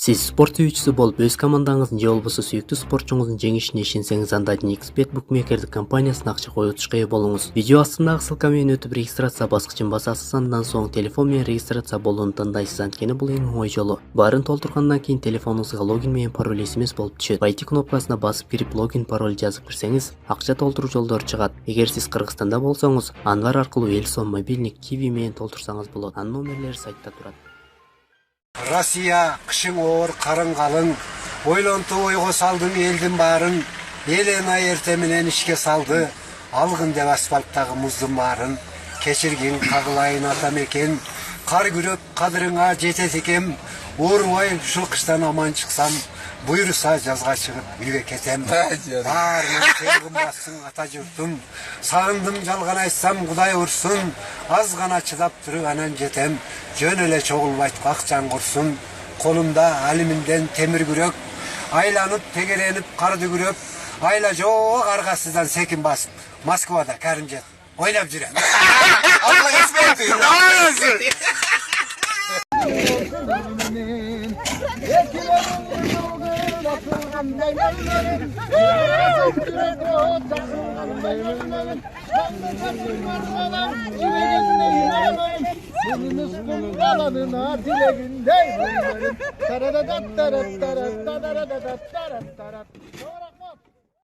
Siz sport сүйүүчүсү болуп, өз командаңыздын же болбосо сүйүктүү спортчуңуздун жеңишине ишенсеңиз, анда Nixbet букмекердик компаниясына акча коюутушка ээ болуңуз. Видео астындагы ссылка менен өтүп регистрация баскычын басасыз, андан соң телефон менен регистрация болууну тандайсыз. Анткени бул эң оңой жолу. Баарын толтургандан кийин телефонуңузга логин менен пароль смс болуп түшөт. Войти кнопкасына басып кирип логин пароль жазып кирсеңиз, акча толтуруу жолдору чыгат. Эгер сиз Кыргызстанда болсоңуз, Анвар аркылуу Элсон мобильник Kiwi менен толтурсаңыз болот. Анын номерлери сайтта турат. Россия кышың оор, карың калың, ойлонтуп ойго салдым элдин баарын, Елена эрте менен ишке салды, алгын деп асфальттагы муздун баарын, кечиргин кагылайын ата мекен, кар күрөп кадырыңа жетет экем, уурбай ушул кыштан аман чыксам, буйруса жазга чыгып үйгө кетем. Баарына сен кымбатсың ата журтум, сагындым жалган айтсам Кудай урсун, аз гана чыдап туруп анан жетем, жөн эле чогулбайт акчаң курсун, колумда алиминден темир күрөк, айланып тегеренип карды күрөп, айла жоок аргасыздан секин басып, Москвада Карынжет ойнап жүрөм. Dilegindeyim.